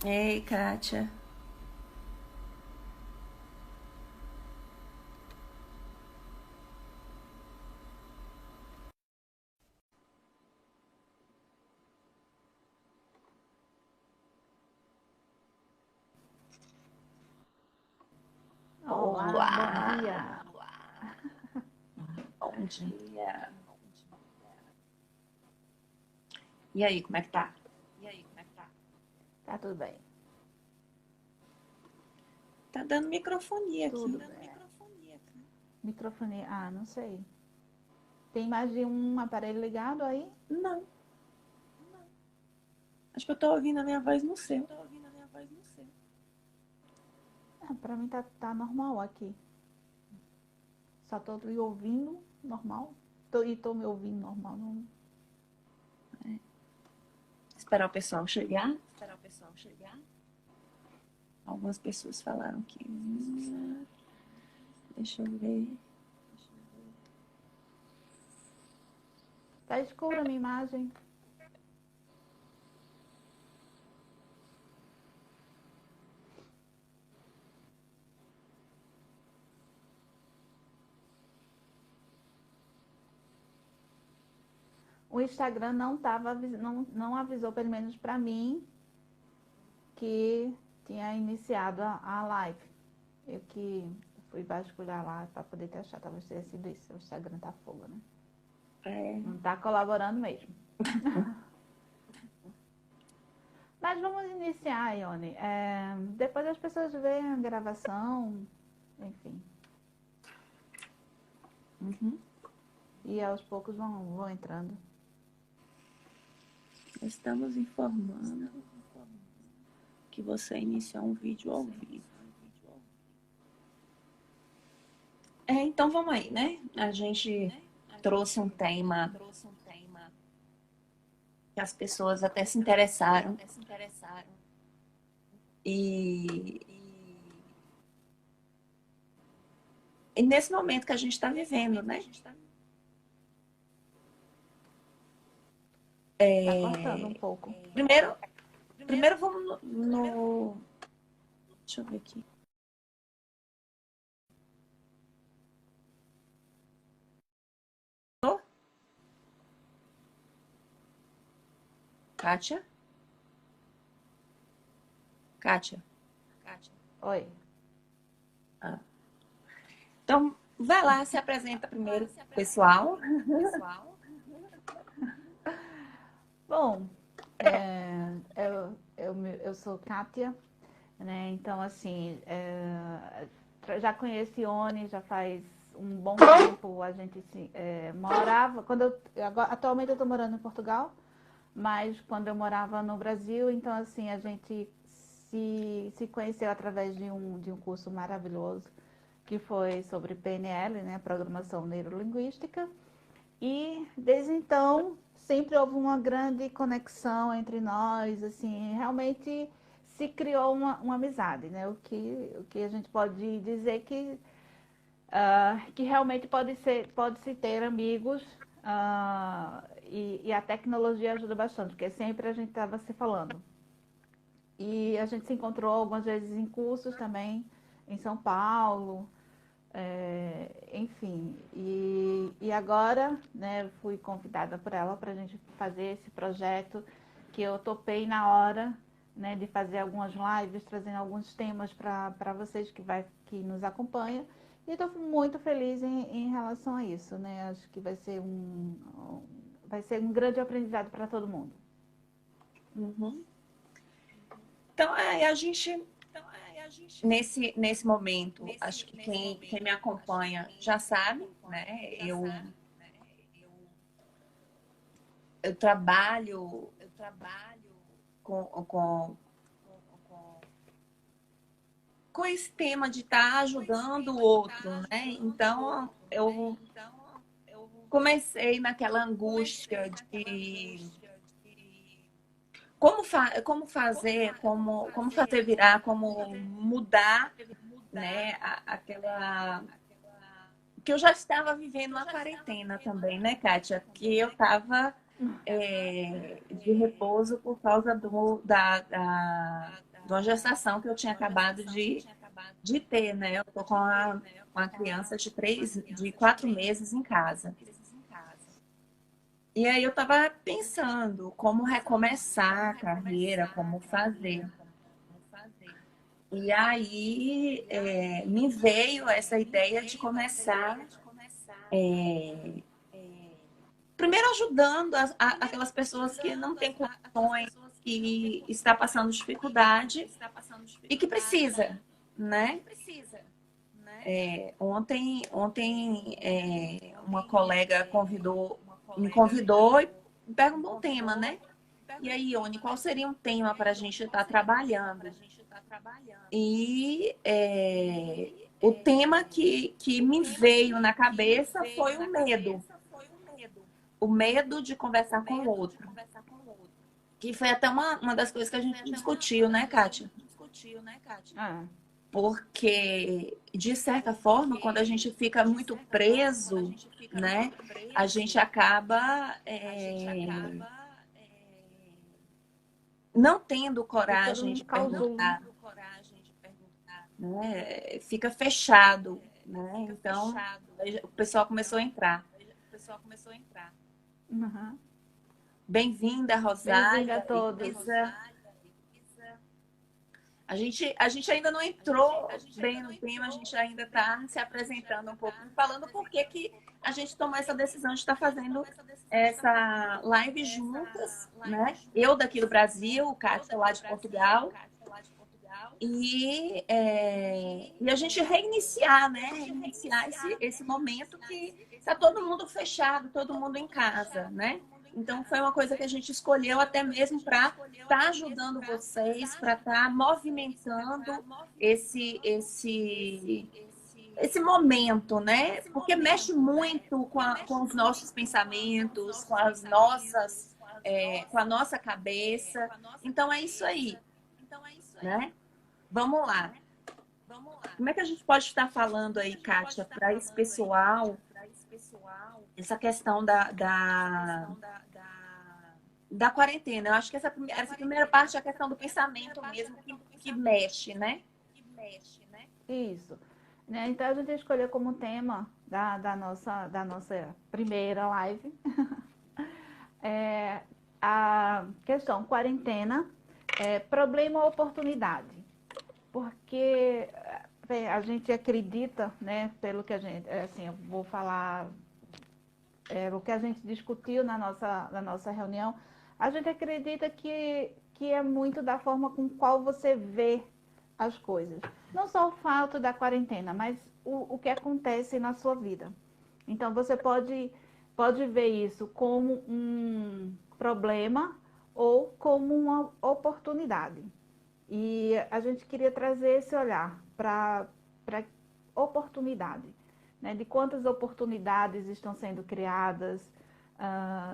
Ei, Kátia. Olá, bom dia. Olá, bom dia. E aí, como é que tá? Tá tudo bem? Tá dando microfonia Tudo aqui. bem. Microfone, não sei. Tem mais de um aparelho ligado aí? Não, acho que eu tô ouvindo a minha voz no seu. Pra mim tá normal aqui. Só tô lhe ouvindo normal. Tô me ouvindo normal. Não... Esperar o pessoal chegar. Algumas pessoas falaram que. Deixa eu ver. Tá escura a minha imagem. O Instagram não avisou, pelo menos pra mim, que tinha iniciado a live. Eu que fui vasculhar lá pra poder te achar. Talvez tenha sido isso. O Instagram tá fogo, né? É, Não tá colaborando mesmo. Mas vamos iniciar, Ione. Depois as pessoas veem a gravação, enfim. uhum. E aos poucos vão entrando. Estamos informando que você iniciou um vídeo ao vivo. Então vamos aí, né? A gente trouxe um tema que as pessoas até se interessaram. E, e nesse momento que a gente está vivendo, né? Tá cortando um pouco. Primeiro, primeiro vamos deixa eu ver aqui. Kátia? Kátia? Oi. Ah. Então, vai lá, se apresenta primeiro, pessoal. Bom, eu sou Kátia, né? Então, assim, já conheci Ione, já faz um bom tempo. A gente morava. Atualmente eu tô morando em Portugal, mas quando eu morava no Brasil, então assim, a gente se conheceu através de um curso maravilhoso que foi sobre PNL, né, Programação Neurolinguística, e desde então sempre houve uma grande conexão entre nós, assim, realmente se criou uma amizade, né, o que a gente pode dizer que realmente pode se ter amigos, e a tecnologia ajuda bastante, porque sempre a gente estava se falando. E a gente se encontrou algumas vezes em cursos também, em São Paulo, enfim. E agora, né, fui convidada por ela para a gente fazer esse projeto que eu topei na hora, né, de fazer algumas lives, trazendo alguns temas para vocês que nos acompanham. E estou muito feliz em relação a isso, né? Acho que vai ser um grande aprendizado para todo mundo. Uhum. Então, a gente, nesse momento, acho que quem me acompanha já sabe, né? Eu trabalho com, com, com esse tema de estar ajudando o outro, né? Então, eu comecei naquela angústia de como fazer virar, como mudar, né? Aquela que eu já estava vivendo uma quarentena também, né, Kátia? Que eu estava de repouso por causa uma gestação que eu tinha acabado de ter, né? Eu tô com uma criança de 4 meses em casa. E aí eu estava pensando como recomeçar a carreira, como fazer. E aí me veio essa ideia de começar, primeiro ajudando aquelas pessoas que não têm condições, que está passando dificuldade e que precisa, né? Ontem uma colega me convidou e perguntou um tema, né? E aí, Ione, qual seria um tema para a gente estar trabalhando? E o tema que me veio na cabeça foi o medo. O medo de conversar com o outro. Que foi até uma das coisas que a gente discutiu, né, Kátia? Ah, Porque, de certa forma, quando a gente fica muito preso, né, a gente acaba não tendo ficando coragem num de casulo. perguntar, né? Fica fechado, né? Então, o pessoal começou a entrar. Uhum. Bem-vinda, Bem-vinda a Rosália, todos. Isa. A gente ainda não entrou bem no tema, a gente ainda está se apresentando um pouco, falando por que a gente tomou essa decisão de estar fazendo essa live juntas, né? Eu daqui do Brasil, Kátia lá de Portugal. E a gente reiniciar, né? Reiniciar esse momento que está todo mundo fechado, todo mundo em casa, né? Então, foi uma coisa que a gente escolheu até mesmo para estar ajudando vocês, para estar movimentando esse momento, né? Porque mexe muito com os nossos pensamentos, com a nossa cabeça. Então, é isso aí, né? Vamos lá. Como é que a gente pode estar falando aí, Kátia, para esse pessoal, essa questão da quarentena? Eu acho que essa primeira parte é a questão do pensamento mesmo que mexe, né? Isso. Né? Então, a gente escolheu como tema da nossa primeira live a questão quarentena, problema ou oportunidade. Porque bem, a gente acredita, né, pelo que a gente, assim, eu vou falar o que a gente discutiu na nossa reunião, a gente acredita que é muito da forma com qual você vê as coisas. Não só o fato da quarentena, mas o que acontece na sua vida. Então, você pode ver isso como um problema ou como uma oportunidade. E a gente queria trazer esse olhar para oportunidade, né? De quantas oportunidades estão sendo criadas.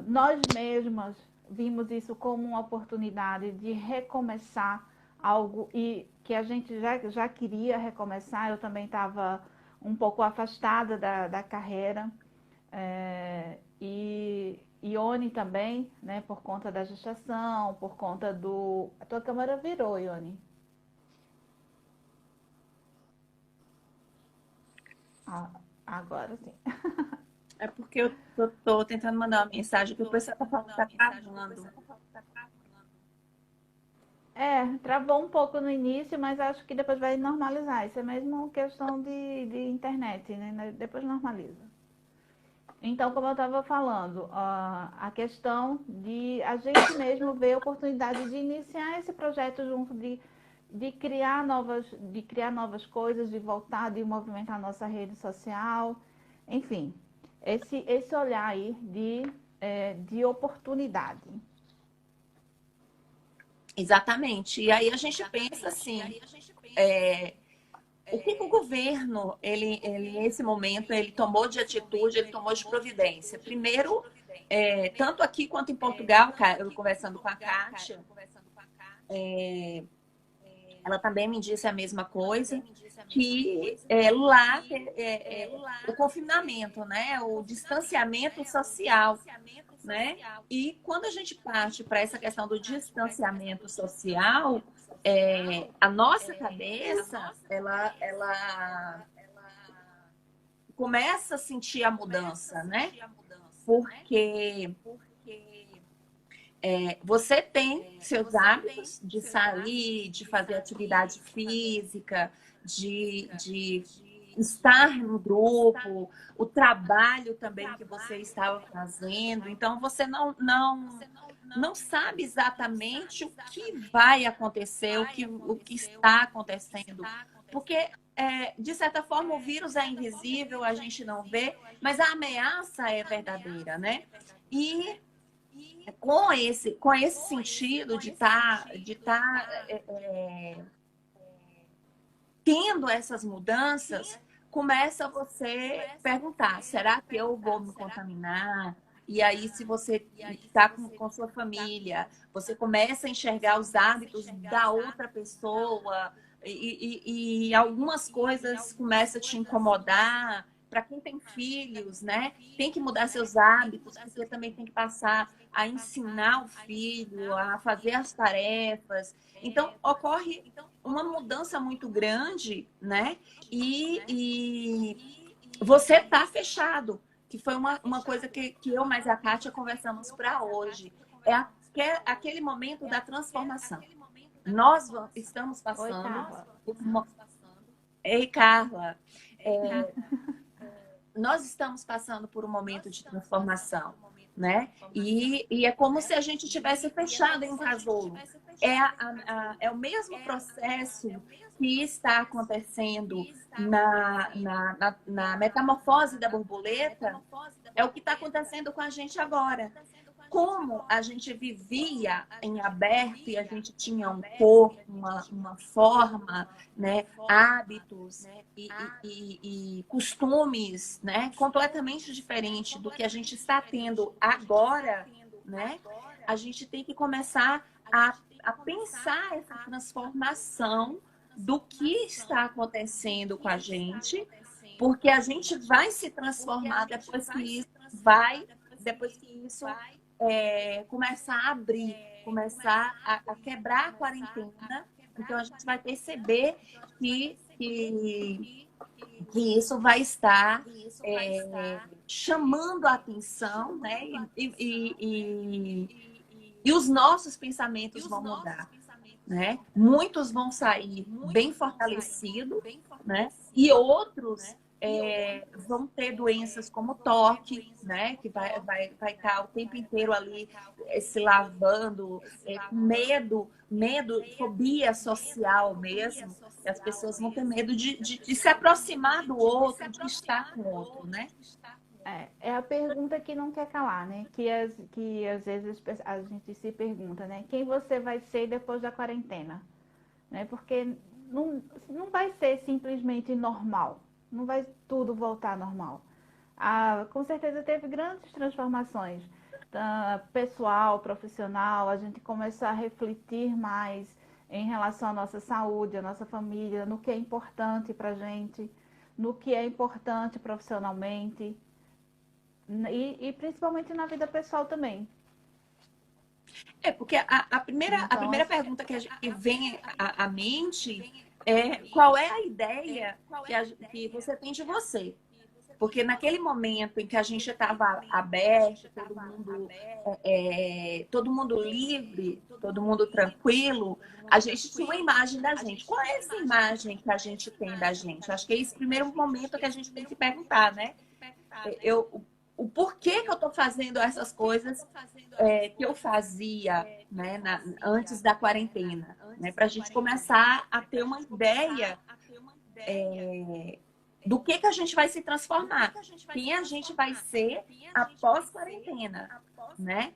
Nós mesmas vimos isso como uma oportunidade de recomeçar algo e que a gente já queria recomeçar. Eu também estava um pouco afastada da carreira. E Ione também, né, por conta da gestação, por conta do... A tua câmera virou, Ione. Ah, agora sim. É porque eu tô tentando mandar uma mensagem que o pessoal está falando que está travando. Travou um pouco no início, mas acho que depois vai normalizar. Isso é mesmo questão de internet, né? Depois normaliza. Então, como eu estava falando, a questão de a gente mesmo ver a oportunidade de iniciar esse projeto junto, de criar novas coisas, de voltar, de movimentar a nossa rede social, enfim, esse olhar aí de oportunidade. Exatamente. E aí a gente pensa assim, o que o governo, nesse momento, ele tomou de atitude, ele tomou de providência? Primeiro, tanto aqui quanto em Portugal, eu conversando com a Kátia, ela também me disse a mesma coisa, que lá o confinamento, né, o distanciamento social, né? E quando a gente parte para essa questão do distanciamento social, a nossa cabeça, ela começa a sentir a mudança, né? Porque você tem seus hábitos de sair, de fazer atividade física, de estar no grupo, o trabalho também que você estava fazendo. Então, você não sabe exatamente o que vai acontecer, o que está acontecendo. Porque, de certa forma, o vírus é invisível, a gente não vê, mas a ameaça é verdadeira, né? E com esse sentido de estar tendo essas mudanças, começa você perguntar, será que eu vou me contaminar? E aí, se você está com sua família, você começa a enxergar os hábitos da outra pessoa e algumas coisas começam a te incomodar. Para quem tem filhos, né? Tem que mudar seus hábitos, porque também tem que passar a ensinar o filho a fazer as tarefas. Então, ocorre uma mudança muito grande, né? E você está fechado, que foi uma coisa que eu mais a Kátia conversamos para hoje. Aquele momento da transformação. Nós estamos Oi, passando Carla. por Ei, Carla. Nós estamos passando por um momento de transformação, né? E é como se a gente tivesse fechado em um casulo. É o mesmo processo que está acontecendo na metamorfose da borboleta, é o que está acontecendo com a gente agora. Como a gente vivia em aberto e a gente tinha um corpo, uma forma, né, hábitos e costumes, né, completamente diferente do que a gente está tendo agora, né, a gente tem que começar a pensar essa transformação do que está acontecendo com a gente, porque a gente vai se transformar depois que isso começar a abrir, começar a quebrar a quarentena. Então, a gente vai perceber que isso vai estar chamando a atenção, né? E os nossos pensamentos vão mudar, né? Muitos vão sair bem fortalecidos, né? E outros vão ter doenças como toque, né? Que vai estar o tempo inteiro ali se lavando, com medo, fobia social mesmo. E as pessoas vão ter medo de se aproximar do outro, de estar com o outro, né? É a pergunta que não quer calar, né? Que às vezes a gente se pergunta, né? Quem você vai ser depois da quarentena? Né? Porque não vai ser simplesmente normal. Não vai tudo voltar normal. Com certeza teve grandes transformações. Pessoal, profissional, a gente começar a refletir mais em relação à nossa saúde, à nossa família, no que é importante pra gente, no que é importante profissionalmente. E principalmente na vida pessoal também. Porque a Então, primeira pergunta que vem à mente é qual é a ideia que você tem de você? Porque naquele momento em que a gente estava aberto, todo mundo livre, todo mundo tranquilo, a gente tinha uma imagem da gente. Qual é essa imagem que a gente tem da gente? Acho que é esse primeiro momento que a gente tem que perguntar, né? O porquê que eu estou fazendo essas coisas que eu fazia, né, antes da quarentena, né? Para a gente começar a ter uma ideia do que a gente vai se transformar, quem a gente vai ser após quarentena, né?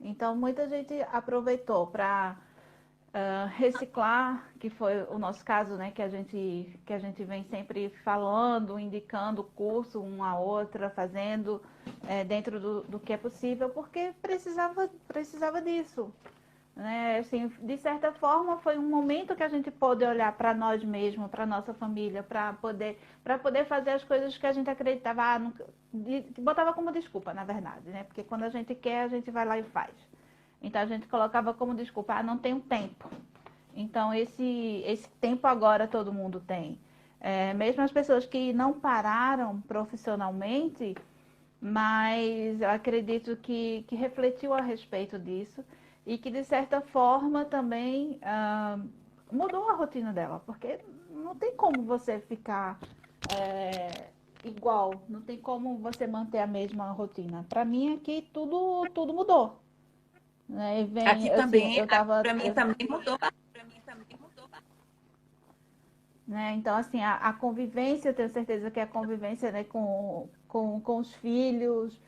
Então, muita gente aproveitou para reciclar, que foi o nosso caso, né? Que a gente vem sempre falando, indicando curso uma a outra, fazendo dentro do que é possível, porque precisava disso. né? Assim, de certa forma, foi um momento que a gente pôde olhar para nós mesmos, para nossa família, para poder fazer as coisas que a gente acreditava, botava como desculpa, na verdade, né? Porque quando a gente quer, a gente vai lá e faz. Então a gente colocava como desculpa, não tenho tempo. Então esse tempo agora todo mundo tem. Mesmo as pessoas que não pararam profissionalmente, mas eu acredito que refletiu a respeito disso e que, de certa forma, também mudou a rotina dela, porque não tem como você ficar igual, não tem como você manter a mesma rotina. Para mim, aqui tudo mudou. Né? E vem, Aqui assim, também, para mim também mudou. Né? Então, assim, a convivência, eu tenho certeza que a convivência, né, com os filhos,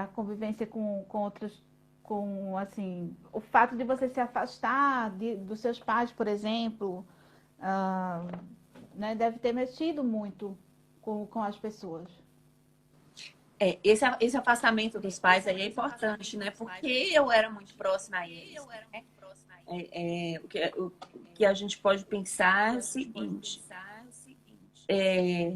a convivência com outros, com, assim, o fato de você se afastar dos seus pais, por exemplo, ah, né, deve ter mexido muito com as pessoas. Esse afastamento dos pais aí é importante, né? Porque eu era muito próxima a eles, né? O que a gente pode pensar é o seguinte: é,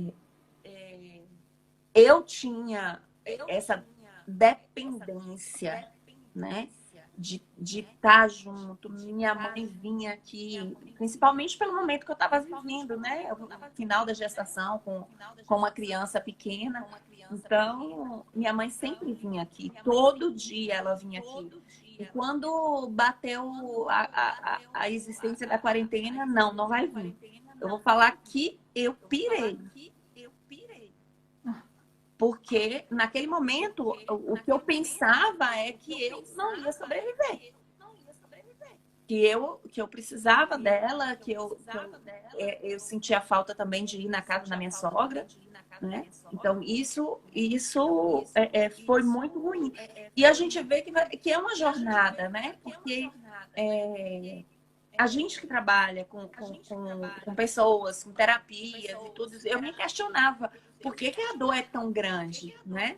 eu tinha essa dependência, né? De estar junto. Minha mãe vinha aqui, principalmente pelo momento que eu estava vivendo, né? No final da gestação, com uma criança pequena. Então, minha mãe sempre vinha aqui, todo dia ela vinha aqui. E quando bateu a existência da quarentena, não vai vir. Eu vou falar que eu pirei. Porque naquele momento, o que eu pensava é que eu não ia sobreviver. Que eu precisava dela, eu sentia falta também de ir na casa da minha sogra, né? Então, isso foi muito ruim. E a gente vê que é uma jornada, né? Porque a gente que trabalha com pessoas, com terapias e tudo, eu me questionava por que a dor é tão grande, né?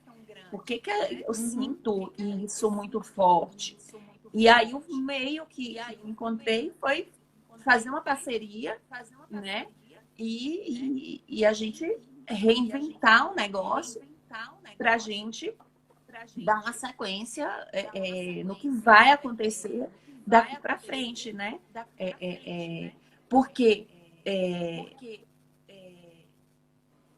Por que eu sinto isso muito forte? E aí o meio que encontrei foi fazer uma parceria, né? E a gente reinventar o negócio para a gente dar uma sequência no que vai acontecer daqui para frente, né? Porque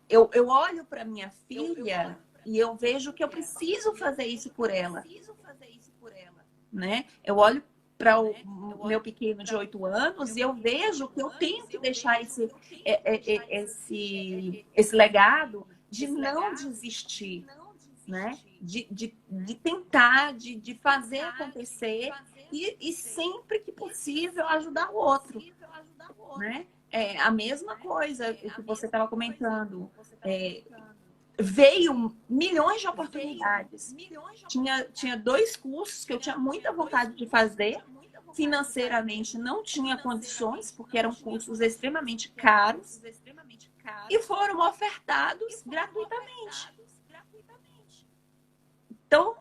eu olho para minha filha e eu vejo que eu preciso fazer isso por ela, né? Eu olho para o meu pequeno de 8 anos e eu vejo que eu tenho que deixar esse legado de não desistir, né? De tentar, de fazer acontecer e sempre que possível ajudar o outro, né? A mesma coisa que você estava comentando. Veio milhões de oportunidades. Tinha 2 cursos que eu tinha muita vontade de fazer. Financeiramente não tinha condições, porque eram cursos extremamente caros, e foram ofertados gratuitamente. Então,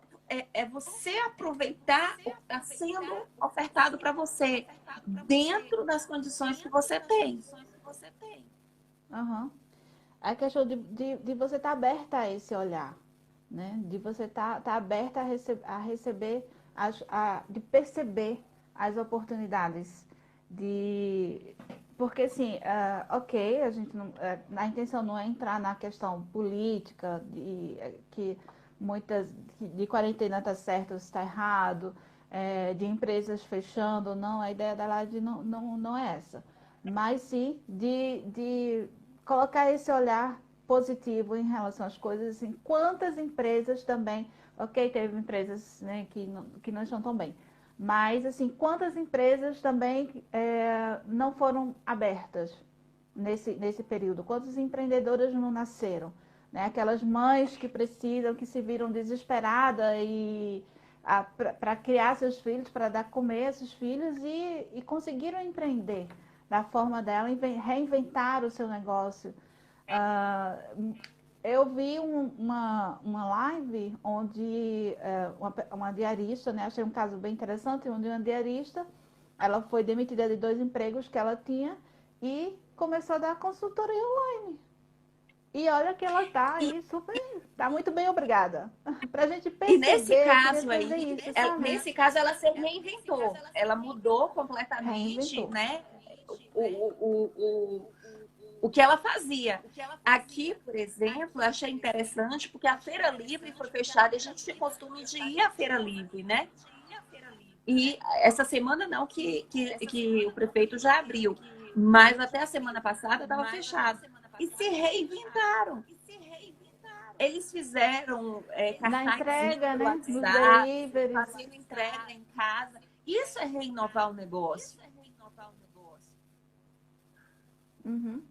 você aproveitar o que está sendo ofertado para você, dentro das condições que você tem. Uhum. A questão de você estar aberta a esse olhar, né? De você estar aberta a receber, de perceber as oportunidades. Porque assim, ok, a gente não, a intenção não é entrar na questão política, que muitas de quarentena está certo, está errado, de empresas fechando, não, a ideia da live não é essa. Mas sim de colocar esse olhar positivo em relação às coisas, assim, quantas empresas também, ok, teve empresas, né, que não estão tão bem, mas assim, quantas empresas também não foram abertas nesse período, quantas empreendedoras não nasceram, né? Aquelas mães que precisam, que se viram desesperadas para criar seus filhos, para dar comer a seus filhos e conseguiram empreender da forma dela, reinventar o seu negócio. eu vi uma live onde uma diarista, né? Achei um caso bem interessante, onde uma diarista, ela foi demitida de 2 empregos que ela tinha e começou a dar consultoria online. E olha que ela tá E, aí super, tá muito bem, obrigada. Pra gente e nesse perceber, eu queria caso trazer aí, isso, sabe? nesse caso ela se reinventou, ela mudou completamente, Reinventou. né? O, o, o, o que ela fazia. Aqui, por exemplo, eu achei interessante porque a Feira Livre foi fechada e a gente tinha costume de ir à Feira Livre, né? E essa semana não, que o prefeito já abriu, mas até a semana passada estava fechado. E se reinventaram. Eles fizeram Na cartazinho entrega, pelo né? Nos WhatsApp, deliveries. fazendo entrega em casa. Isso é reinovar o negócio. Uhum.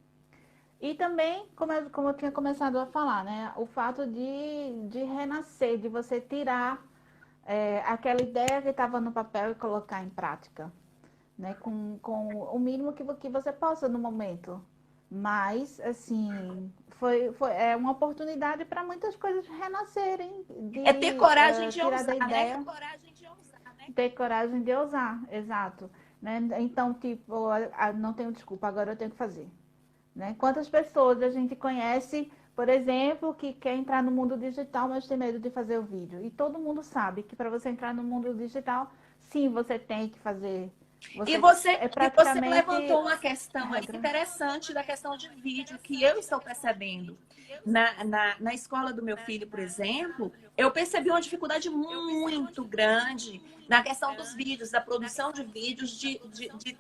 E também, como eu tinha começado a falar, né? O fato de renascer, de você tirar aquela ideia que estava no papel e colocar em prática, né? Com o mínimo que você possa no momento. Mas, assim, é uma oportunidade para muitas coisas renascerem, É ter de coragem de tirar da ousar, né? ideia, ter coragem de ousar, exato. Né? Então, tipo, não tenho desculpa, agora eu tenho que fazer. Né? Quantas pessoas a gente conhece, por exemplo, que quer entrar no mundo digital, mas tem medo de fazer o vídeo. E todo mundo sabe que para você entrar no mundo digital, sim, você tem que fazer. E Você você, é e você praticamente levantou uma questão aí regra. interessante da questão de vídeo, que eu estou percebendo. Na escola do meu filho, por exemplo, eu percebi uma dificuldade muito grande na questão dos vídeos, da produção de vídeos, de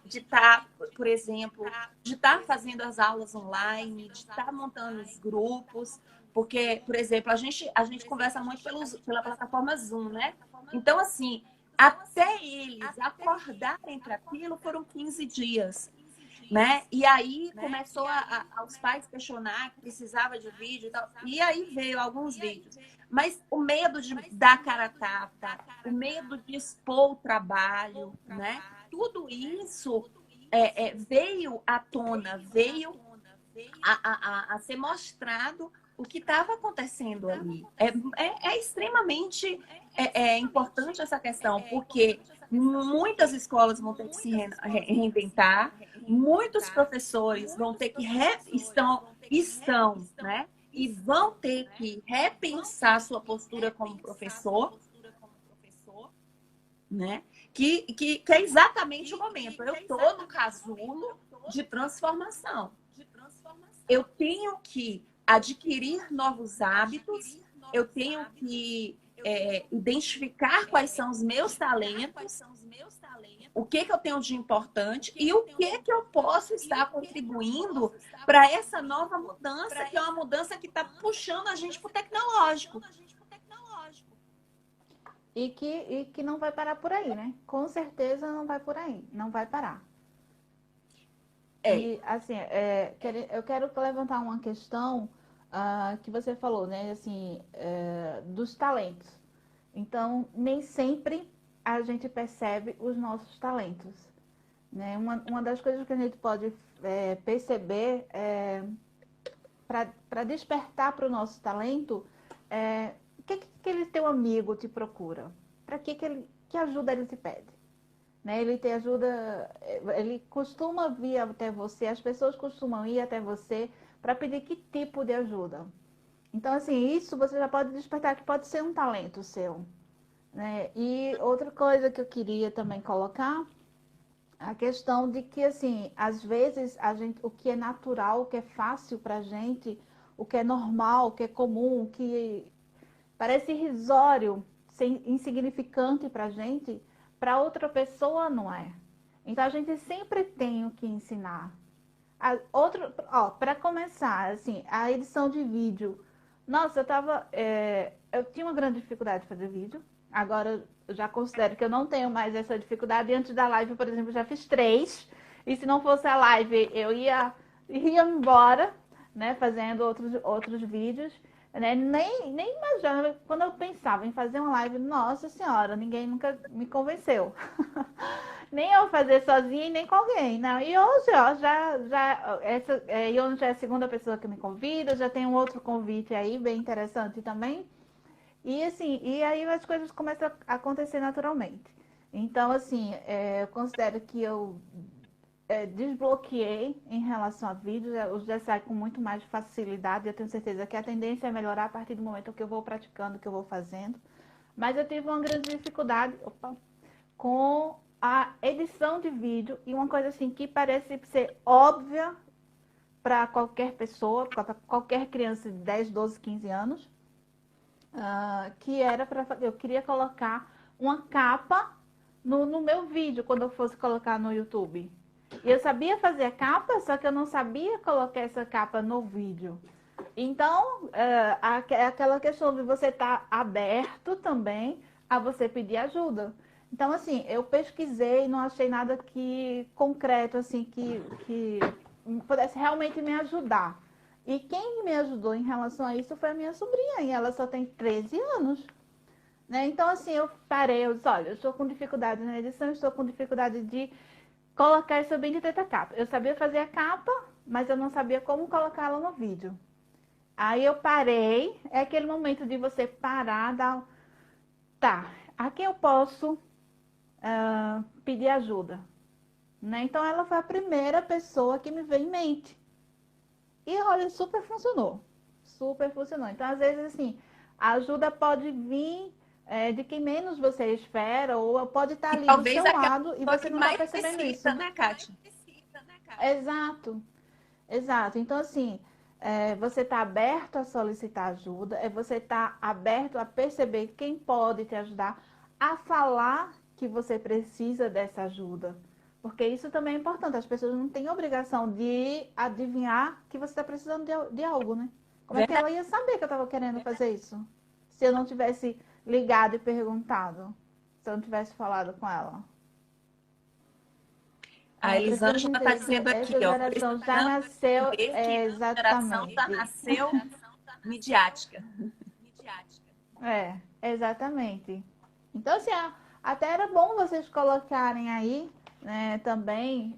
estar, por exemplo, de estar fazendo as aulas online, de estar montando os grupos. Porque, por exemplo, a gente conversa muito pela plataforma Zoom, né? Então, assim, até eles acordarem para aquilo foram 15 dias, né? E aí começou aos pais questionar que precisava de vídeo e tal. E aí veio alguns vídeos. Mas o medo de dar cara a tapa, o medo de expor o trabalho, né? Tudo isso veio à tona, veio a ser mostrado o que estava acontecendo ali. É extremamente importante essa questão, porque muitas escolas vão ter que se reinventar, muitos professores vão ter que estão, né? E vão ter que repensar sua postura como professor, né? Que é exatamente o momento. Eu estou no casulo de transformação. Eu tenho que adquirir novos hábitos, eu tenho que identificar quais são os meus talentos, o que eu tenho de importante e o que eu posso estar contribuindo para essa nova mudança, que é uma mudança que está puxando a gente para o tecnológico. E que não vai parar por aí, né? Com certeza não vai por aí, não vai parar. E, assim, eu quero levantar uma questão que você falou, né? Assim, dos talentos. Então, nem sempre a gente percebe os nossos talentos, né? Uma das coisas que a gente pode perceber para despertar para o nosso talento, o que aquele teu amigo te procura? Para que ajuda ele te pede? Né? Ele te ajuda, ele costuma vir até você, as pessoas costumam ir até você para pedir que tipo de ajuda. Então, assim, isso você já pode despertar que pode ser um talento seu. Né? E outra coisa que eu queria também colocar, a questão de que, assim, às vezes o que é natural, o que é fácil para a gente, o que é normal, o que é comum, o que parece irrisório, insignificante para a gente, para outra pessoa não é. Então a gente sempre tem o que ensinar. Para começar, assim, a edição de vídeo. Nossa, eu tinha uma grande dificuldade de fazer vídeo. Agora eu já considero que eu não tenho mais essa dificuldade. Antes da live, por exemplo, eu já fiz 3. E se não fosse a live, eu ia embora, né, fazendo outros vídeos. Né? Nem imaginava, quando eu pensava em fazer uma live, nossa senhora, ninguém nunca me convenceu. Nem eu fazer sozinha e nem com alguém, não. E hoje, ó, Ione já é a segunda pessoa que me convida, já tem um outro convite aí, bem interessante também. E assim, e aí as coisas começam a acontecer naturalmente. Então, assim, eu considero que eu desbloqueei em relação a vídeos, eu já saio com muito mais facilidade. Eu tenho certeza que a tendência é melhorar a partir do momento que eu vou praticando, que eu vou fazendo. Mas eu tive uma grande dificuldade, com a edição de vídeo e uma coisa assim que parece ser óbvia para qualquer pessoa, para qualquer criança de 10, 12, 15 anos, que era para eu queria colocar uma capa no meu vídeo quando eu fosse colocar no YouTube. E eu sabia fazer a capa, só que eu não sabia colocar essa capa no vídeo. Então, aquela questão de você estar aberto também a você pedir ajuda. Então, assim, eu pesquisei e não achei nada que concreto, assim, que pudesse realmente me ajudar. E quem me ajudou em relação a isso foi a minha sobrinha, e ela só tem 13 anos. Né? Então, assim, eu parei, eu disse, olha, eu estou com dificuldade na edição, estou com dificuldade de colocar essa bendita capa. Eu sabia fazer a capa, mas eu não sabia como colocá-la no vídeo. Aí eu parei, é aquele momento de você parar, dar, tá, a quem eu posso pedir ajuda? Né? Então ela foi a primeira pessoa que me veio em mente. E olha, super funcionou. Super funcionou. Então, às vezes, assim, a ajuda pode vir de quem menos você espera, ou pode estar E ali do talvez seu aquela lado e pessoa você que não está mais percebendo necessita, isso. né, Kátia? Exato, exato. Então, assim, você está aberto a solicitar ajuda, você está aberto a perceber quem pode te ajudar, a falar que você precisa dessa ajuda. Porque isso também é importante. As pessoas não têm obrigação de adivinhar que você está precisando de algo, né? Como é que Verdade. ela ia saber que eu estava querendo fazer isso? Se eu não tivesse ligado e perguntado. Se eu não tivesse falado com ela. A Eu preciso Elisângela está dizer que dizendo aqui, essa ó, geração já precisamos nasceu entender que a geração já exatamente. nasceu midiática. Exatamente. Então, assim, até era bom vocês colocarem aí, né, também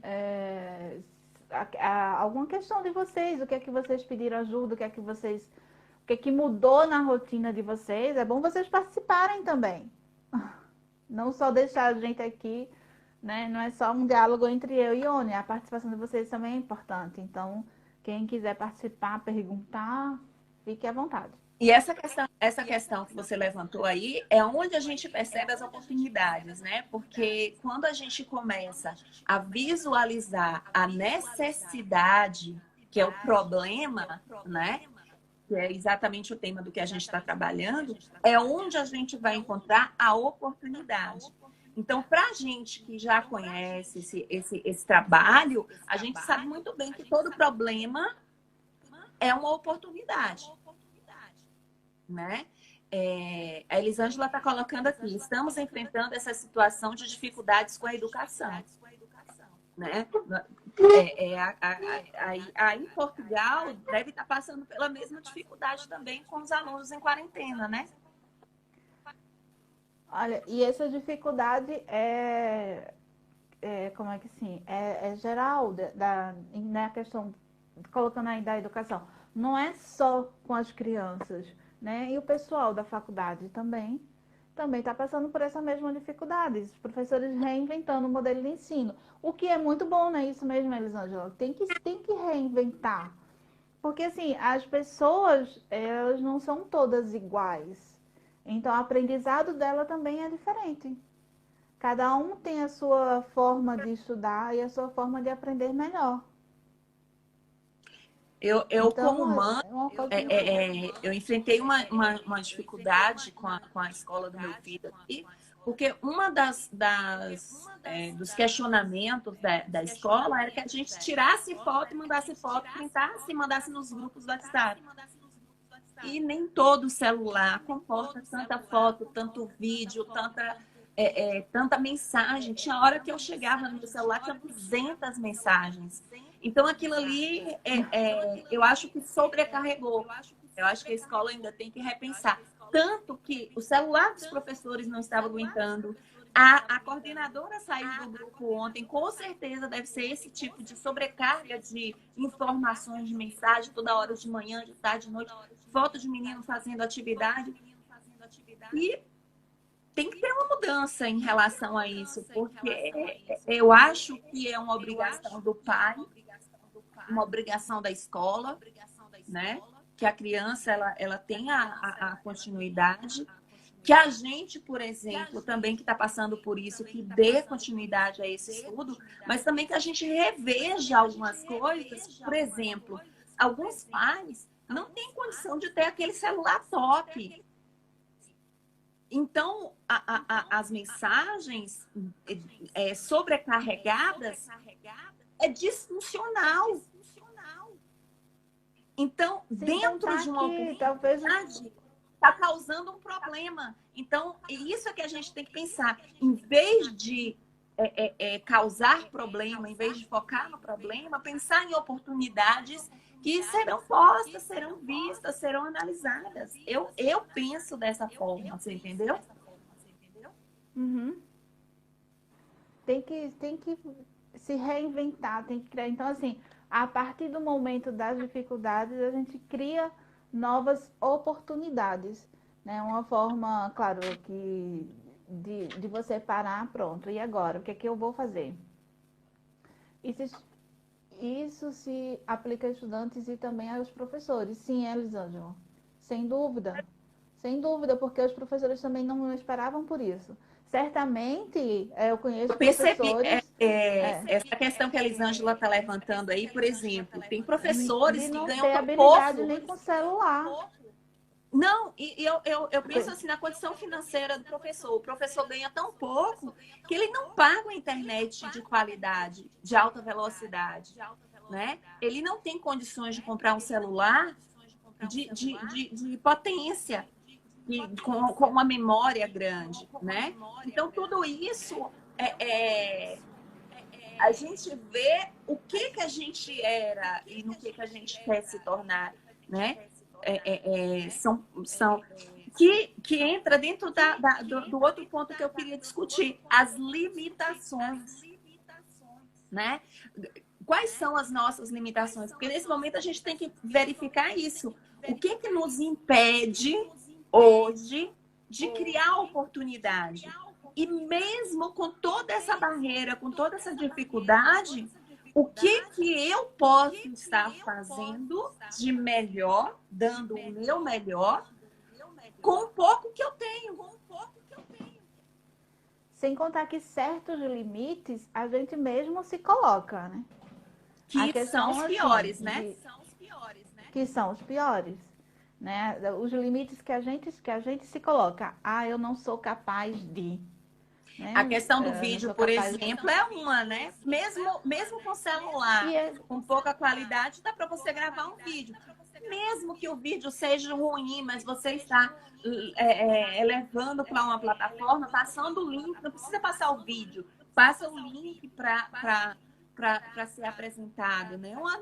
alguma questão de vocês, o que é que vocês pediram ajuda, o que é que mudou na rotina de vocês. É bom vocês participarem também. Não só deixar a gente aqui, né? Não é só um diálogo entre eu e Ione, a participação de vocês também é importante. Então, quem quiser participar, perguntar, fique à vontade. E essa questão que você levantou aí é onde a gente percebe as oportunidades, né? Porque quando a gente começa a visualizar a necessidade, que é o problema, né? Que é exatamente o tema do que a gente está trabalhando, é onde a gente vai encontrar a oportunidade. Então, para a gente que já conhece esse trabalho, a gente sabe muito bem que todo problema é uma oportunidade, né? A Elisângela está colocando aqui, estamos enfrentando essa situação de dificuldades com a educação, né? Aí em Portugal deve estar passando pela mesma dificuldade também com os alunos em quarentena, né? Olha, e essa dificuldade como é que assim, é geral na questão, colocando aí da educação. Não é só com as crianças, né? E o pessoal da faculdade também está passando por essa mesma dificuldade. Os professores reinventando o modelo de ensino. O que é muito bom, né? Isso mesmo, Elisângela. Tem que reinventar. Porque, assim, as pessoas, elas não são todas iguais. Então, o aprendizado dela também é diferente. Cada um tem a sua forma de estudar e a sua forma de aprender melhor. Eu como Então, mãe, é uma coisa... eu enfrentei uma dificuldade com a escola do meu filho aqui, porque uma dos questionamentos da escola era que a gente tirasse foto e mandasse foto, printasse e mandasse nos grupos do WhatsApp. E nem todo celular comporta tanta foto, tanto vídeo, tanta mensagem. Tinha hora que eu chegava no meu celular, tinha 200 mensagens. Então, aquilo ali, eu acho que sobrecarregou. Eu acho que a escola ainda tem que repensar. Tanto que o celular dos professores não estava aguentando, A coordenadora saiu do grupo ontem, com certeza deve ser esse tipo de sobrecarga de informações, de mensagem, toda hora de manhã, de tarde, de noite, foto de menino fazendo atividade. E tem que ter uma mudança em relação a isso, porque eu acho que é uma obrigação do pai, uma obrigação da escola, né? Que a criança ela tenha a continuidade, que a gente, por exemplo, também que está passando por isso, que dê continuidade a esse estudo, mas também que a gente reveja algumas coisas. Por exemplo, alguns pais não têm condição de ter aquele celular top. Então, as mensagens sobrecarregadas é disfuncional. Então, dentro de uma oportunidade, está causando um problema. Então, isso é que a gente tem que pensar. Em vez de causar problema, em vez de focar no problema, pensar em oportunidades que serão postas, serão vistas, serão analisadas. Eu penso dessa forma, você entendeu? Uhum. Tem que se reinventar, tem que criar. Então, assim, a partir do momento das dificuldades, a gente cria novas oportunidades, né? Uma forma, claro, que de você parar, pronto, e agora? O que é que eu vou fazer? Isso, isso se aplica a estudantes e também aos professores. Sim, Elisângela, sem dúvida. Sem dúvida, porque os professores também não esperavam por isso. Certamente, eu conheço Eu percebi professores essa questão que a Elisângela está levantando aí, por exemplo, tem professores de que não ganham ter tão habilidade pouco. nem com celular. Não, e eu penso assim na condição financeira do professor. O professor ganha tão pouco que ele não paga uma internet de qualidade, de alta velocidade, né? Ele não tem condições de comprar um celular de potência, com uma memória grande, né? Então, tudo isso a gente vê o que a gente era e no que a gente quer se tornar, né? São que entra dentro do outro ponto que eu queria discutir, as limitações, né? Quais são as nossas limitações? Porque nesse momento a gente tem que verificar isso. O que nos impede hoje de criar oportunidade? E mesmo com toda essa barreira, com toda essa dificuldade, o que eu posso estar fazendo de melhor, dando o meu melhor, com o pouco que eu tenho? Sem contar que certos limites a gente mesmo se coloca, né? A Que são questão, os assim, piores, né? que são os piores, né? Os limites que a gente se coloca. Ah, eu não sou capaz de, A né? questão do Eu não vídeo, sou por capaz. exemplo, é uma, né? Mesmo com celular, E é, com pouca qualidade, dá para você gravar um vídeo. Mesmo que o vídeo seja ruim, mas você está levando para uma plataforma, passando o link, não precisa passar o vídeo, passa o link para ser apresentado, né? Uma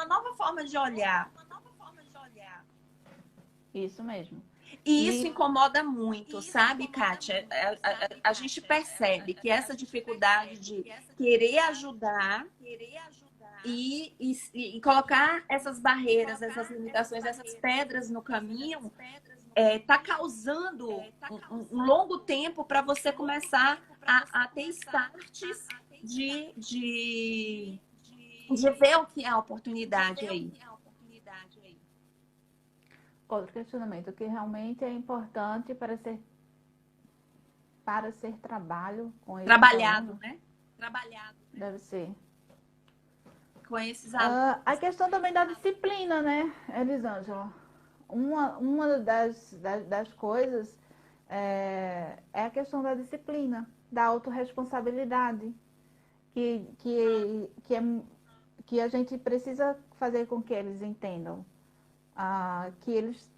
nova forma de olhar. isso mesmo. E isso E incomoda muito, sabe, Kátia? A gente percebe que essa dificuldade de querer ajudar e colocar essas barreiras, essas limitações, essas pedras no caminho, está causando um longo tempo para você começar a ter starts de ver o que é a oportunidade aí. outro questionamento que realmente é importante para ser trabalho com esses Trabalhado, alunos, né? deve ser. Com esses alunos. A questão também da disciplina, né, Elisângela? Uma das coisas é a questão da disciplina, da autorresponsabilidade, que a gente precisa fazer com que eles entendam. Que eles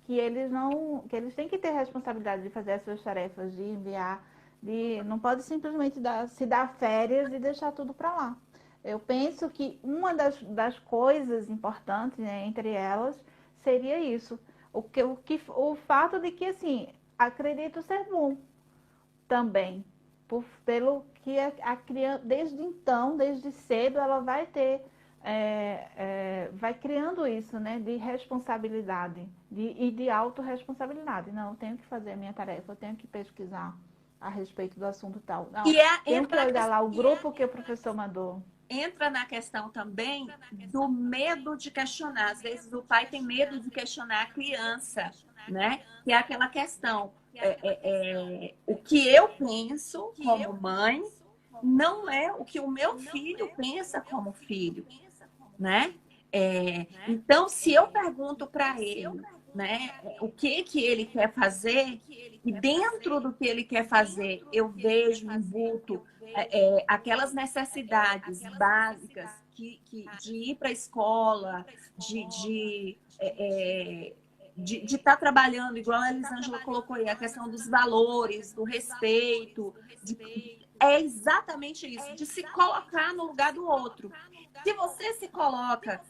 têm que ter responsabilidade de fazer as suas tarefas, de enviar, não pode simplesmente se dar férias e deixar tudo para lá. Eu penso que uma das coisas importantes, né, entre elas, seria isso. O fato de que, assim, acredito ser bom. também, pelo que a criança, desde então, desde cedo, ela vai ter, vai criando isso, né, de responsabilidade e de autorresponsabilidade. Não, eu tenho que fazer a minha tarefa, eu tenho que pesquisar a respeito do assunto tal. Não, tenho que olhar lá o grupo que o professor mandou. Entra na questão também do medo de questionar. Às vezes o pai tem medo de questionar a criança, né? Que é aquela questão, o que eu penso como mãe não é o que o meu filho pensa como filho, né? Então, se eu pergunto para ele, né, o que ele quer fazer, e dentro do que ele quer fazer, eu vejo, imbuto aquelas necessidades básicas de ir para a escola, de estar trabalhando, igual a Elisângela colocou aí, a questão dos valores, do respeito, é exatamente isso, de se colocar no lugar do outro. Se você se coloca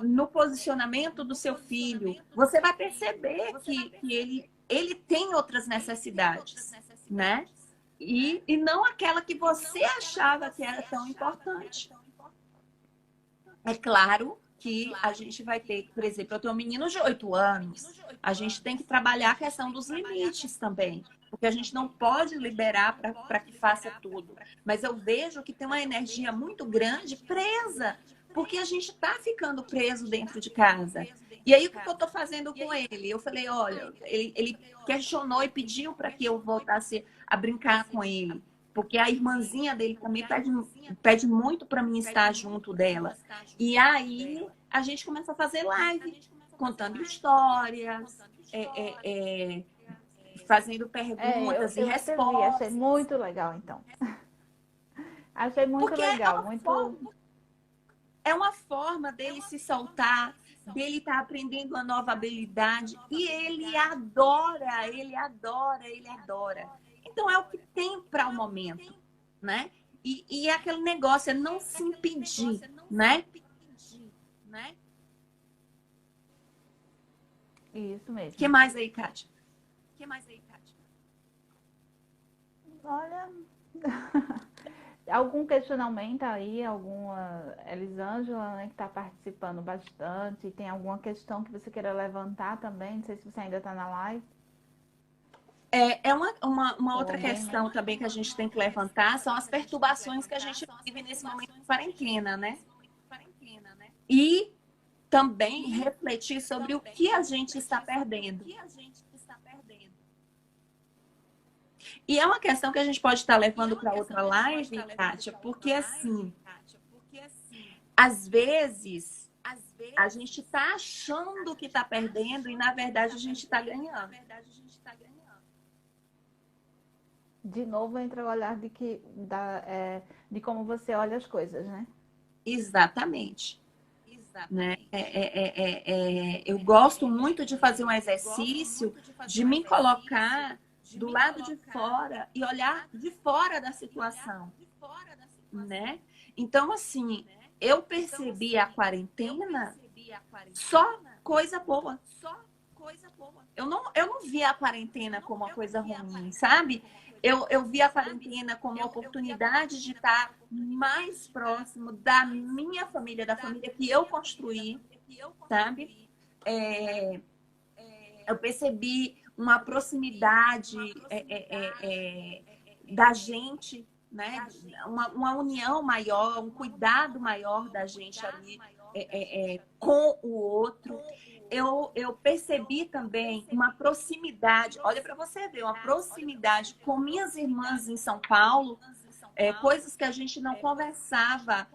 no posicionamento do seu filho, você vai perceber que ele tem outras necessidades, né? E não aquela que você achava que era tão importante. É claro que a gente vai ter, por exemplo, eu tenho um menino de 8 anos, a gente tem que trabalhar a questão dos limites também, porque a gente não pode liberar para que faça tudo. Mas eu vejo que tem uma energia muito grande presa, porque a gente está ficando preso dentro de casa. E aí, o que eu estou fazendo com ele? Eu falei, olha, ele questionou e pediu para que eu voltasse a brincar com ele. Porque a irmãzinha dele também pede muito para mim estar junto dela. E aí a gente começa a fazer live, contando histórias, fazendo perguntas e respostas. Achei muito legal, então. Achei muito porque legal. É uma forma dele se soltar, dele estar aprendendo uma nova habilidade. E ele adora, ele adora, ele adora. Então, é o que tem para o momento, né? E é aquele negócio, é não se impedir, né? Isso mesmo. O que mais aí, Kátia? Olha, algum questionamento aí, alguma Elisângela, né, que está participando bastante, tem alguma questão que você queira levantar também? Não sei se você ainda está na live. Uma outra questão também que a gente tem que levantar são as perturbações que a gente vive nesse momento de quarentena, né? E também refletir sobre o que a gente está perdendo. E é uma questão que a gente pode estar levando para outra live, Kátia, porque assim, às vezes a gente está achando que está perdendo e na verdade a gente está ganhando. De novo entra o olhar de como você olha as coisas, né? Exatamente. Né? Eu gosto muito de fazer um exercício de me colocar do lado de fora e olhar de fora da situação, né? Então, assim, eu percebi a quarentena só coisa boa. Eu não vi a quarentena como uma coisa ruim, sabe? Eu vi a quarentena como uma oportunidade de estar mais próximo da minha família, da família que eu construí, sabe? Eu percebi uma proximidade da gente, né? Uma união maior, um cuidado maior da gente ali com o outro. Eu percebi também uma proximidade, olha para você ver, uma proximidade com minhas irmãs em São Paulo, coisas que a gente não conversava,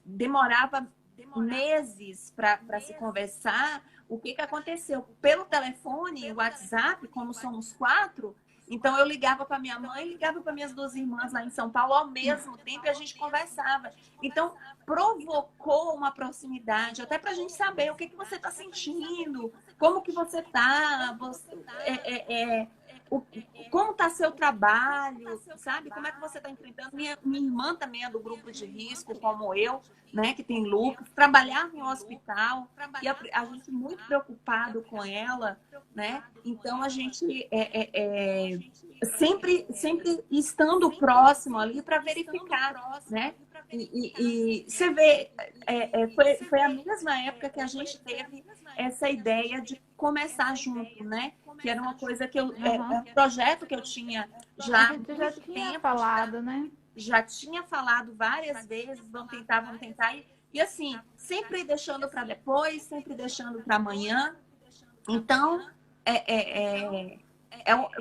demorava meses para se conversar. O que aconteceu? Pelo telefone, WhatsApp, como somos 4, então eu ligava para minha mãe, ligava para minhas 2 irmãs lá em São Paulo ao mesmo tempo e a gente conversava. Então, provocou uma proximidade, até para a gente saber o que você está sentindo, como que você está, o, como está seu trabalho, sabe? Como é que você está enfrentando? Minha irmã também é do grupo de risco, como eu, né? Que tem lúpus, trabalhava em um hospital, e a gente muito preocupado com ela, né? Então a gente sempre estando próximo ali para verificar, né? E você vê, foi a mesma época que a gente teve essa ideia de começar junto, né? Que era uma coisa que um projeto que eu tinha A já há gente já muito tinha tempo, falado, né? já tinha falado várias vezes, vamos tentar. E assim, sempre deixando para depois, sempre deixando para amanhã. Então,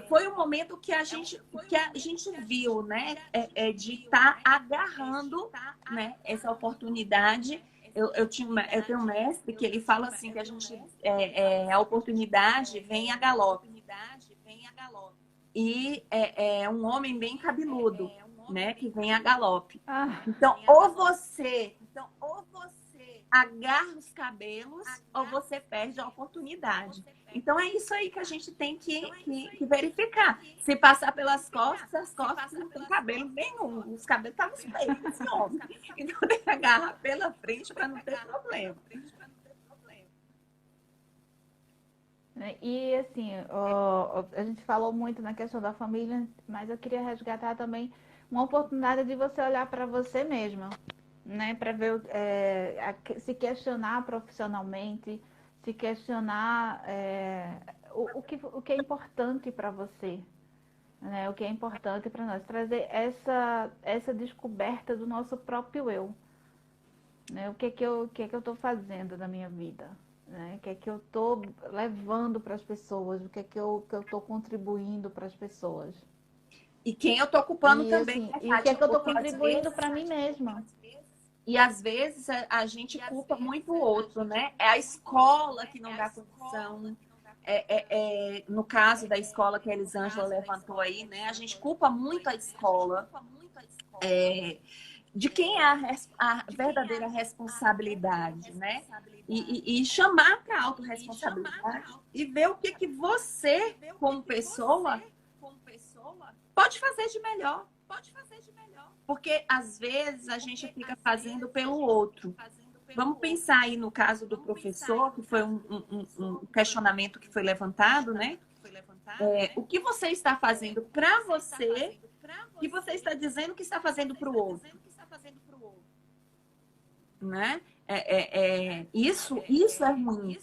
foi um momento que a gente viu, né? De estar agarrando, né, essa oportunidade. Eu tenho um mestre que ele fala assim que a gente a oportunidade vem a galope. E é um homem bem cabeludo, né? Que vem a galope. Ah, Então, ou você agarra os cabelos ou você perde a oportunidade. Então é isso aí que a gente tem que verificar. Se passar pelas costas, as costas não tem cabelo nenhum. Os cabelos estão nos peitos desse homem. Então tem que agarrar pela frente para não ter problema. e assim, a gente falou muito na questão da família, mas eu queria resgatar também uma oportunidade de você olhar para você mesma, né? Para ver, se questionar profissionalmente, se questionar o que é importante para você, né? O que é importante para nós, trazer essa descoberta do nosso próprio eu, né? O que é que eu estou fazendo na minha vida, né? O que é que eu estou levando para as pessoas, o que é que eu estou contribuindo para as pessoas. E quem eu estou ocupando E também, assim, né, e o que é Kátia? que eu estou Porque às contribuindo vezes para mim mesma. E às vezes a gente culpa muito o outro, né? É a escola que não dá condição. No caso da escola que a Elisângela levantou aí, né? A gente culpa muito a escola. De quem é a verdadeira responsabilidade, né? E chamar para a autorresponsabilidade e ver o que você, como pessoa, pode fazer de melhor. Porque às vezes a gente fica fazendo pelo outro. Vamos pensar aí no caso do professor, que foi um questionamento que foi levantado, né? O que você está fazendo para você, que você está dizendo que está fazendo para o outro, né? Isso é ruim.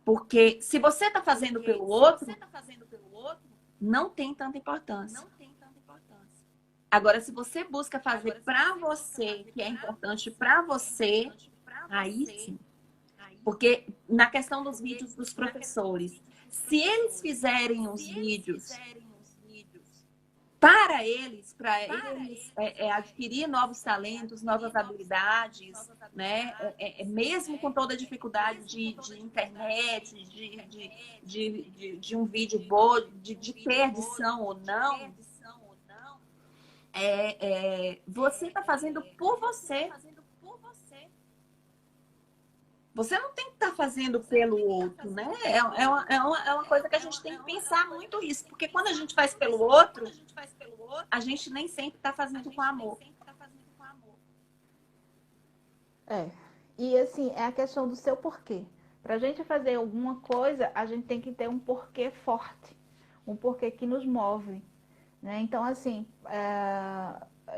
Porque se você está fazendo pelo outro, não tem tanta importância. Agora, se você busca fazer para você, que é importante para você, aí sim. Porque na questão dos vídeos dos professores, se eles fizerem os vídeos para eles adquirir novos talentos, novas habilidades, né? Mesmo com toda a dificuldade de internet, de um vídeo bom, de ter edição ou não, você está fazendo por você. Você não tem que estar fazendo pelo outro, né? É uma coisa que a gente tem que pensar muito isso. Porque quando a gente faz pelo outro, a gente nem sempre está fazendo com amor. E assim, é a questão do seu porquê. Para a gente fazer alguma coisa, a gente tem que ter um porquê forte. Um porquê que nos move. Né? Então, assim,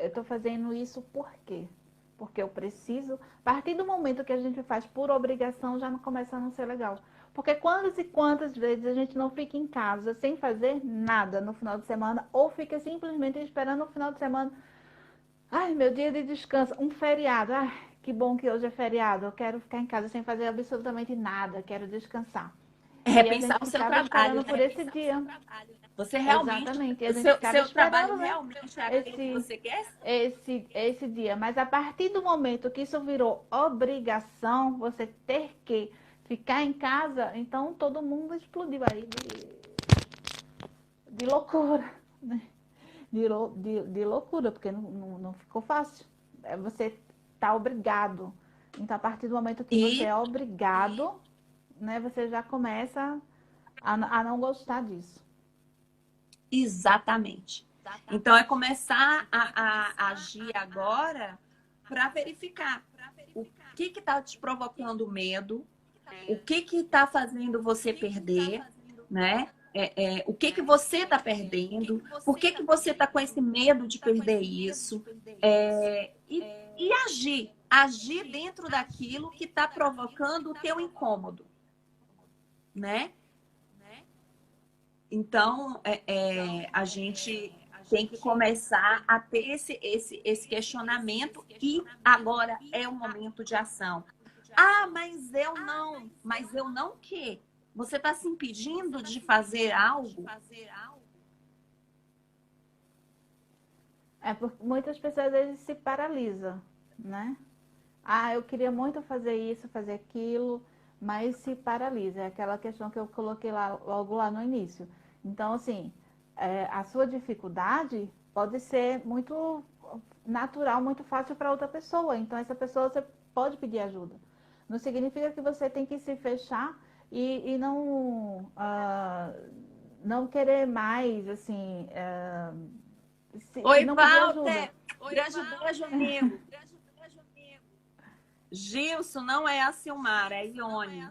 eu estou fazendo isso por quê? Porque eu preciso. A partir do momento que a gente faz por obrigação, já não começa a não ser legal. Porque quantas e quantas vezes a gente não fica em casa sem fazer nada no final de semana, ou fica simplesmente esperando o final de semana. Ai, meu dia de descanso, um feriado. Ai, que bom que hoje é feriado. Eu quero ficar em casa sem fazer absolutamente nada, quero descansar. E a Repensar gente o seu ficava trabalho, esperando por né? esse dia. Você realmente, Exatamente. E a o gente ficava seu trabalho esperando, né? realmente é aquele que você quer? Esse dia. Mas a partir do momento que isso virou obrigação, você ter que ficar em casa, então todo mundo explodiu aí de loucura, né? De loucura, porque não ficou fácil. Você tá obrigado. Então, a partir do momento que você E é obrigado, né, você já começa a não gostar disso. Exatamente. Então, é começar a agir agora para verificar o que está te provocando medo, o que está fazendo você perder, né? O que você está perdendo, por que você está com esse medo de perder isso, e agir. Agir dentro daquilo que está provocando o teu incômodo, né? Então, a gente tem que começar a ter esse questionamento e agora é o momento de ação. Ah, mas eu não o quê? Você está se impedindo de fazer algo? Porque muitas pessoas às vezes se paralisam, né? Ah, eu queria muito fazer isso, fazer aquilo, mas se paralisa. É aquela questão que eu coloquei logo lá no início. Então, assim, a sua dificuldade pode ser muito natural, muito fácil para outra pessoa. Então, essa pessoa você pode pedir ajuda. Não significa que você tem que se fechar e não querer mais, assim, e Oi, não pedir ajuda. Walter! Grande beijo, amigo. Gilson, não é a Silmara, é Ione.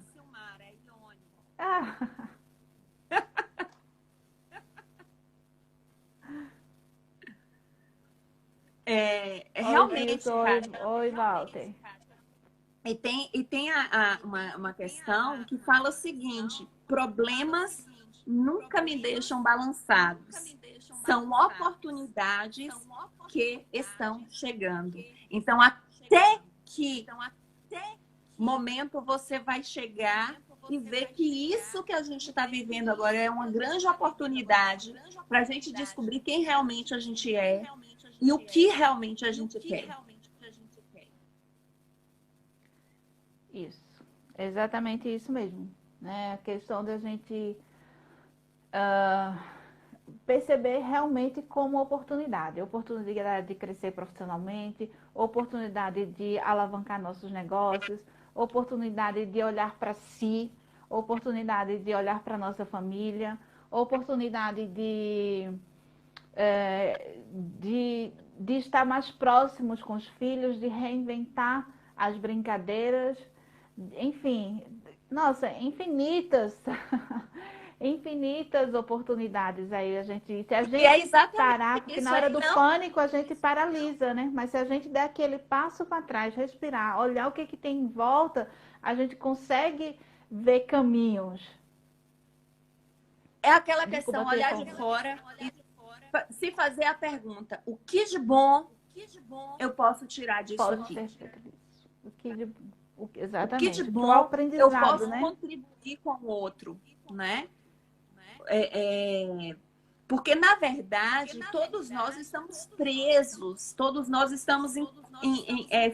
Ah. Realmente, Oi, Walter. E tem uma questão que fala o seguinte: problemas nunca me deixam balançados. São oportunidades que estão chegando. Então, até que momento você vai chegar e ver que isso que a gente está vivendo agora é uma grande oportunidade para a gente descobrir quem realmente a gente é e o que realmente a gente quer. Isso, exatamente isso mesmo, né? A questão da gente perceber realmente como oportunidade de crescer profissionalmente, oportunidade de alavancar nossos negócios, oportunidade de olhar para si, oportunidade de olhar para nossa família, oportunidade de estar mais próximos com os filhos, de reinventar as brincadeiras, enfim, nossa, infinitas, infinitas oportunidades aí se a gente parar, porque na hora do pânico a gente paralisa, né? Mas se a gente der aquele passo para trás, respirar, olhar o que tem em volta, a gente consegue ver caminhos. É aquela questão, olhar de fora e se fazer a pergunta: o que de bom eu posso tirar disso aqui? Exatamente. O que de bom eu posso contribuir com o outro, né? Porque, na verdade, todos nós estamos presos, todos nós estamos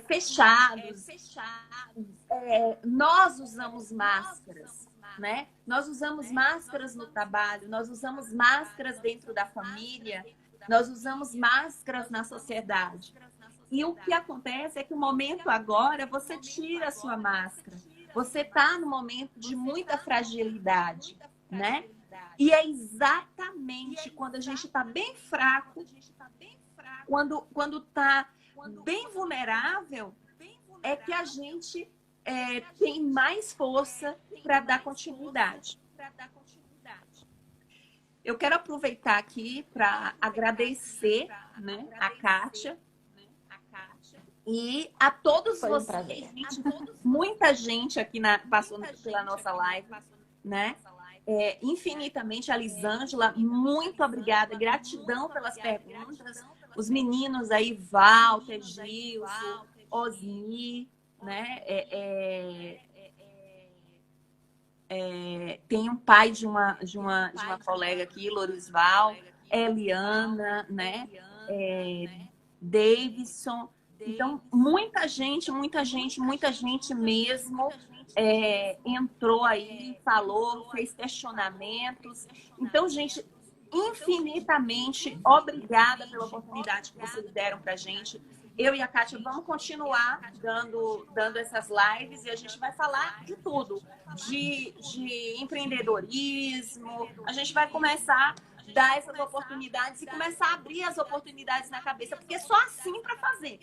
fechados. Nós usamos máscaras, né? Nós usamos máscaras no trabalho, nós usamos máscaras dentro da família, nós usamos máscaras na sociedade. E o que acontece é que o momento agora, você tira a sua máscara. Você está no momento de muita fragilidade, né? E é exatamente quando a gente está bem fraco, quando está bem vulnerável, é que a gente tem mais força para dar continuidade. Eu quero aproveitar aqui para agradecer, né, a Kátia e a todos vocês. Muita gente aqui passou pela nossa live, né? Infinitamente, a Lisângela, muito obrigada, gratidão pelas perguntas. Os meninos aí, Walter, Gilson, Osni, né? Tem um pai de uma colega aqui, Lorisval, Eliana, né? Davidson. Então, muita gente mesmo entrou aí, falou, fez questionamentos. Então, gente, infinitamente obrigada pela oportunidade que vocês deram para a gente. eu e a Kátia vamos continuar dando essas lives e a gente vai falar de tudo, de empreendedorismo, a gente vai começar a dar essas oportunidades e começar a abrir as oportunidades na cabeça, porque é só assim para fazer,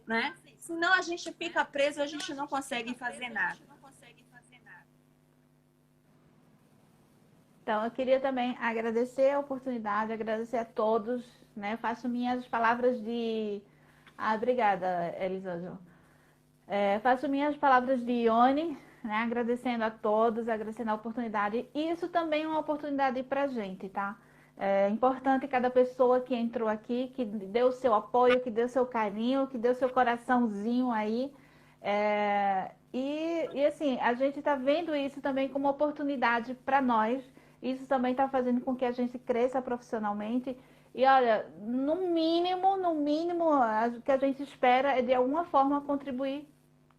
né? Senão a gente fica preso, a gente não consegue fazer nada. Então, eu queria também agradecer a oportunidade, agradecer a todos, né? Faço minhas palavras de... Ah, obrigada, Elisângela. Faço minhas palavras de Ione, né? Agradecendo a todos, agradecendo a oportunidade. E isso também é uma oportunidade para a gente, tá? É importante cada pessoa que entrou aqui, que deu o seu apoio, que deu seu carinho, que deu seu coraçãozinho aí. E assim, a gente está vendo isso também como oportunidade para nós. Isso também está fazendo com que a gente cresça profissionalmente. E olha, no mínimo, o que a gente espera é de alguma forma contribuir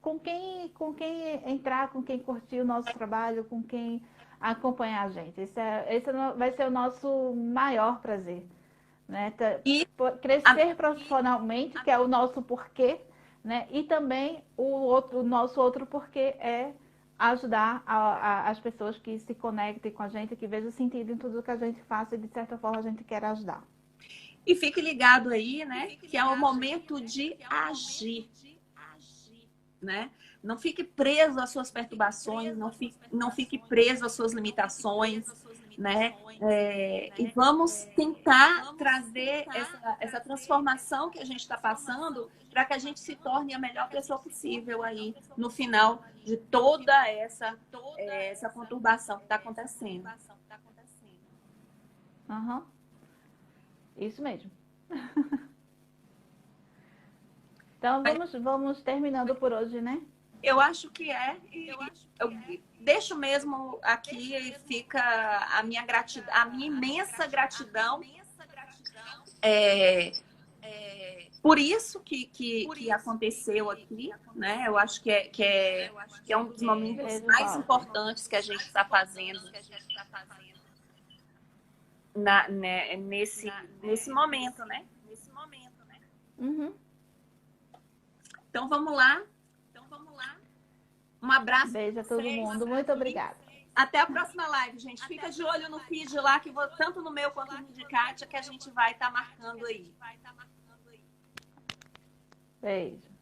com quem entrar, com quem curtir o nosso trabalho, com quem acompanhar a gente. Esse vai ser o nosso maior prazer, né? E Crescer profissionalmente, que é o nosso porquê, né? E também o nosso outro porquê é ajudar as pessoas que se conectem com a gente, que vejam sentido em tudo que a gente faz e de certa forma a gente quer ajudar. E fique ligado aí, né? Que é o momento de agir, né? Não fique preso às suas perturbações, não fique preso às suas limitações, né? E vamos tentar trazer essa transformação que a gente está passando para que a gente se torne a melhor pessoa possível aí no final de toda essa conturbação que está acontecendo. Uhum. Isso mesmo. Então vamos terminando por hoje, né? Eu acho que eu deixo mesmo aqui e fica a minha gratidão, a minha imensa gratidão por isso que aconteceu aqui, né? Eu acho que é um dos momentos mais importantes que a gente está fazendo nesse momento, né? Uhum. Então vamos lá. Um abraço. Beijo a todo mundo. Muito obrigada. Até a próxima live, gente. Fica de olho no feed lá, que tanto no meu quanto no de Kátia, que a gente vai estar marcando aí. Beijo.